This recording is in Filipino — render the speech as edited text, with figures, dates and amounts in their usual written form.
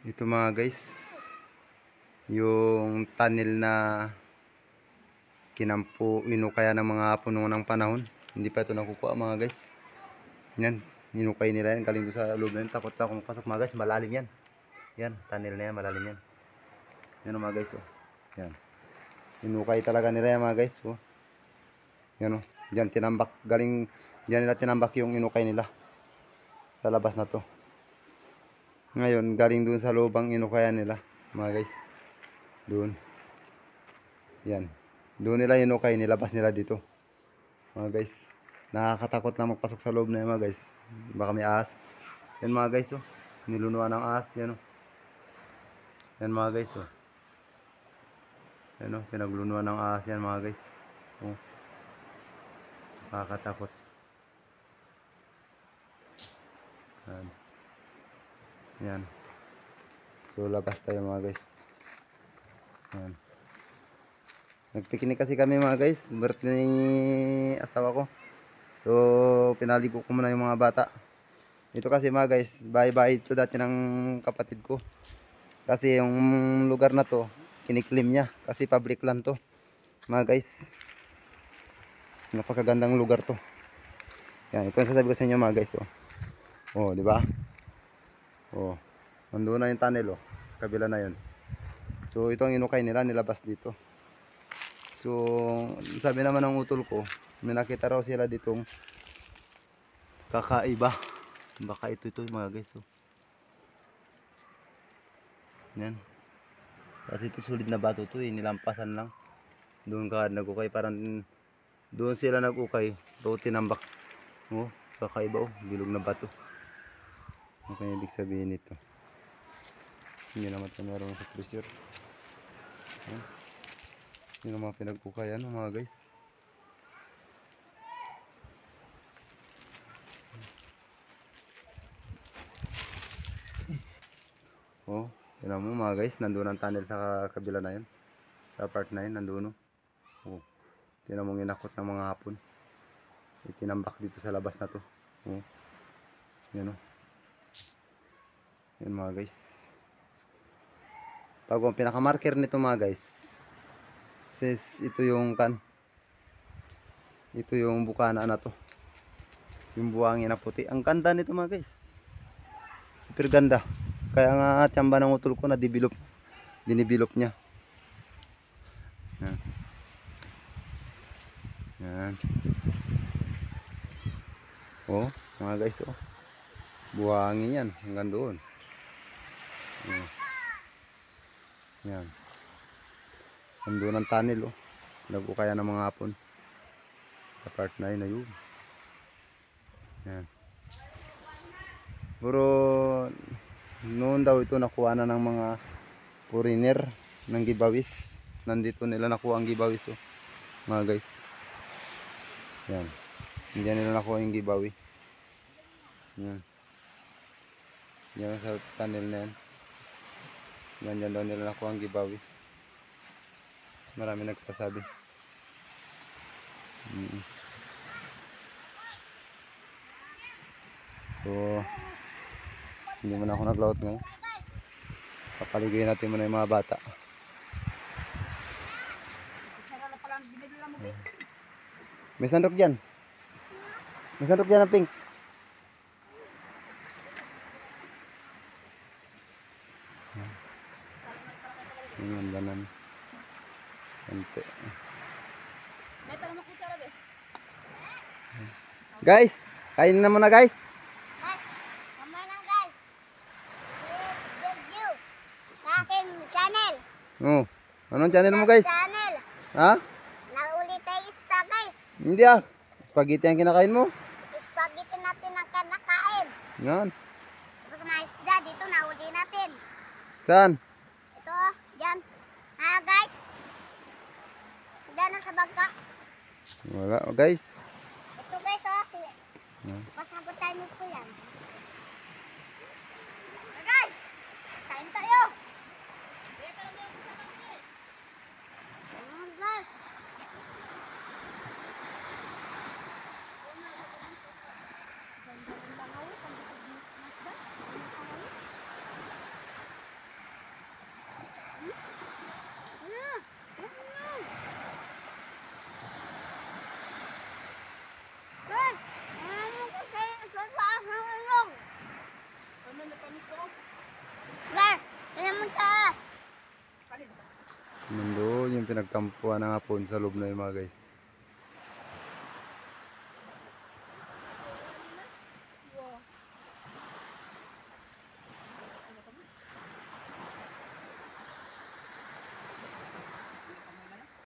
Ito mga guys, yung tunnel na inukaya ng mga puno ng panahon. Hindi pa ito nakukuha mga guys. Yan, inukay nila yan. Galing doon sa loob na yan. Takot na akong pasok mga guys. Malalim yan. Yan, tunnel na yan. Malalim yan. Yan mga guys. Oh. Yan. Inukay talaga nila yan mga guys. Oh. Yan oh. Diyan tinambak. Galing, diyan nila tinambak yung inukay nila. Sa labas na to. Ngayon, galing doon sa lubang inukayan nila, mga guys. Doon. Yan. Doon nila inukay, nilabas nila dito. Mga guys. Nakakatakot na magpasok sa loob na yan, mga guys. Baka may ahas. Yan mga guys, oh. Nilunuan ng ahas. Yan, oh. Yan mga guys, oh. Yan, oh. Pinaglunuan ng ahas yan, mga guys. Oh. Nakakatakot. Yan. Yan. So labas tayo mga guys. Yan. Nagpiknik kasi kami mga guys. Birthday ni asawa ko. So pinaligo ko muna yung mga bata. Ito kasi mga guys, bahay-bahay ito dati ng kapatid ko. Kasi yung lugar na to, kiniklim niya. Kasi public land to. Mga guys. Napakagandang lugar to. Yan, ito ang sasabi ko sa inyo mga guys. Oh, oh di ba? Oh, nandoon na yung tunnel, oh. Kabila na yun. So ito ang inukay nila, nilabas dito. So sabi naman ng utol ko, may nakita raw sila ditong kakaiba. Baka ito mga guys, oh. Yan. Kasi ito sulit na bato to, eh. Nilampasan lang. Doon ka nag-ukay, parang doon sila nag-ukay. Ito tinambak. Oh, kakaiba, oh. Bilog na bato. Ano kaya ibig sabihin nito? Hindi naman ito meron sa pressure. Yun ang mga pinag-ukayan mga guys. Oh, yun mo mga guys. Nandun ang tunnel sa kabila na yun. Sa part na yun, nandun. Oh, tinan mo inakot ng mga hapon. Itinambak dito sa labas na to. Oh, yan oh. Yan mga guys. Pag ang pinaka-marker nito mga guys, says ito yung ito yung bukana na to, yung buhangin na puti. Ang ganda nito mga guys, super ganda. Kaya nga tiyamba ng utol ko na dinibilop niya. Yan. Yan. Oh mga guys, oh, buhangin yan hanggang doon. Yan. Nandun ang tunnel, oh. Nag-ukaya ng mga hapon. Sa part 9 na yun. Yan. Pero noon daw ito nakuha na ng mga foreigner ng gibawis. Nandito nila nakuha ang gibawis, oh. Mga guys. Yan. Hindi nila nakuha yung gibawi. Yan. Yan sa tunnel na yan. Yan daw nila nakuha ang gibawi. Marami nagsasabi. So hindi mo na ako nag-load ngayon. Papaligayin natin muna yung mga bata. May sandok dyan. May sandok dyan na pink. Yung danan. Ante. Guys, kain na muna guys. Channel. Oh, anong channel mo guys? Channel. Ha? Nauli tayo isda guys. Hindi ah. Spaghetti ang kinakain mo? Spaghetti natin ang kanakain. Yan. Tapos mga isda dito nauli natin. Saan? Ito, dyan. Ah guys. Dyan sa bangka. Wala guys. Ito guys oh. Masagot tayo nito yan. Guys, kain tayo. Guys. Nandun yung pinagtampuan ng hapon sa loob na yun mga guys.